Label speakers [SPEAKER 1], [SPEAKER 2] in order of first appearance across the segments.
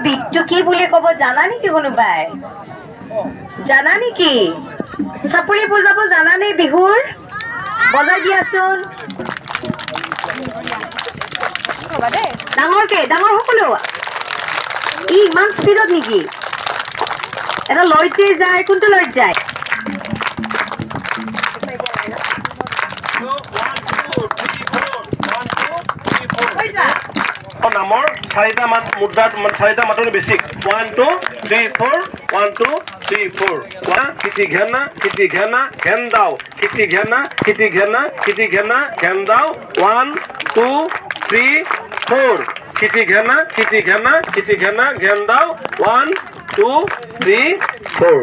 [SPEAKER 1] বিটটো কি বুলি ক'ব জানা নেকি কোনোবাই? জানা নেকি? চাপৰি বজাব জানা নে বিহুৰ? বজাই দিয়াচোন। ডাঙৰকে, ডাঙৰ সকলো। ইমান স্পীডত নেকি? এটা লয়ত যে যায়, কোনটো লয়ত যায়?
[SPEAKER 2] নামৰ চাৰিটা মুদ্ৰাত চাৰিটা মাতনি basic 1 2 3 4 1 2 3 4 খিতি ঘেনা খিতি ঘেনা ঘেন্দাও খিতি ঘেনা খিতি ঘেনা খিতি ঘেনা ঘেন্দাও 1 2 3 4 খিতি ঘেনা খিতি ঘেনা খিতি ঘেনা ঘেন্দাও 1 2 3 4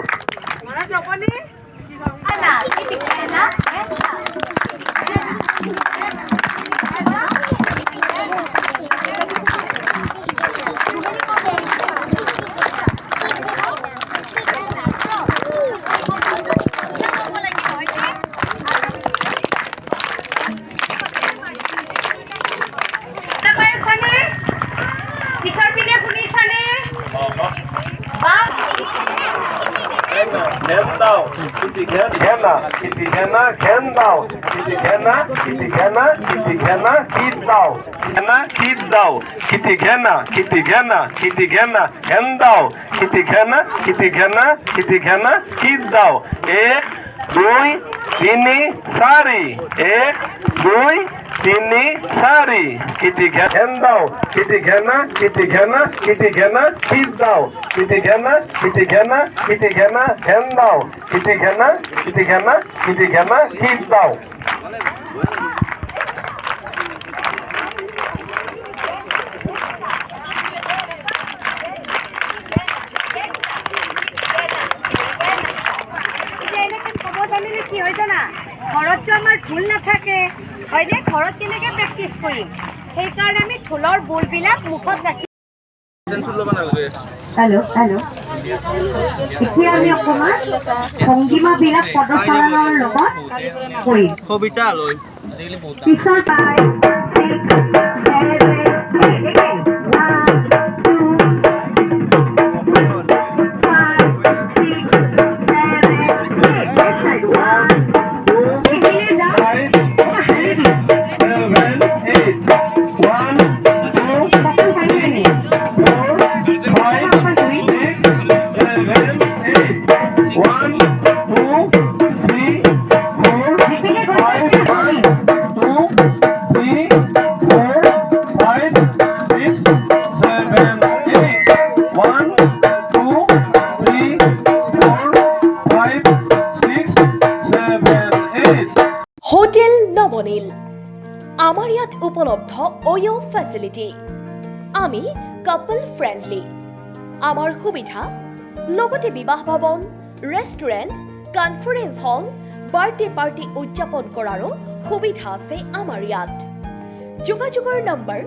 [SPEAKER 2] Gendau, kiti gena, kiti gena, gendau, kiti gena, kiti gena, kiti gena, kidau, gena, kidau, kiti gena, kiti gena, kiti gena, gendau, kiti gena, kiti gena, kiti gena, kidau. 1 2 3 4 1 2 3 4 kiti gendau, kiti gena, kiti gena, kiti gena, kidau, kiti gena, kiti gena, kiti gena, gendau, kiti gena, kiti gena, kiti gena, kidau.
[SPEAKER 3] কি হয় জানা ঘৰত তো আমাৰ ঢোল নাথাকে হয়নে ঘৰত কেনেকে প্ৰেক্টিচ কৰিম সেইকাৰণে আমি ঢোলৰ বোলবিলাক মুখত ৰাখি
[SPEAKER 1] হেল্ল' হেল্ল' এতিয়া আমি অকণমান ভংগীমাবিলাক পদচাৰণৰ লগত কৰিম
[SPEAKER 4] কবিতা লৈ
[SPEAKER 1] পিছৰ 5
[SPEAKER 5] হোটেল নবনীল আমাৰ ইয়াত উপলব্ধ ওয়ো ফেসিলিটি আমি কাপল ফ্ৰেন্ডলি আমাৰ সুবিধা লগতে বিবাহ ভৱন ৰেষ্টুৰেণ্ট কনফাৰেন্স হল বাৰ্থডে পাৰ্টি উদযাপন কৰাৰো সুবিধা আছে আমাৰ ইয়াত যোগাযোগৰ নম্বৰ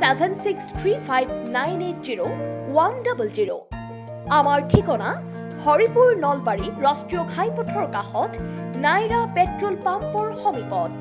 [SPEAKER 5] 7635980100 আমাৰ ঠিকনা হৰিপুৰ নলবাৰী ৰাষ্ট্ৰীয় ঘাইপথৰ কাষত নাইৰা পেট্ৰল পাম্পৰ সমীপত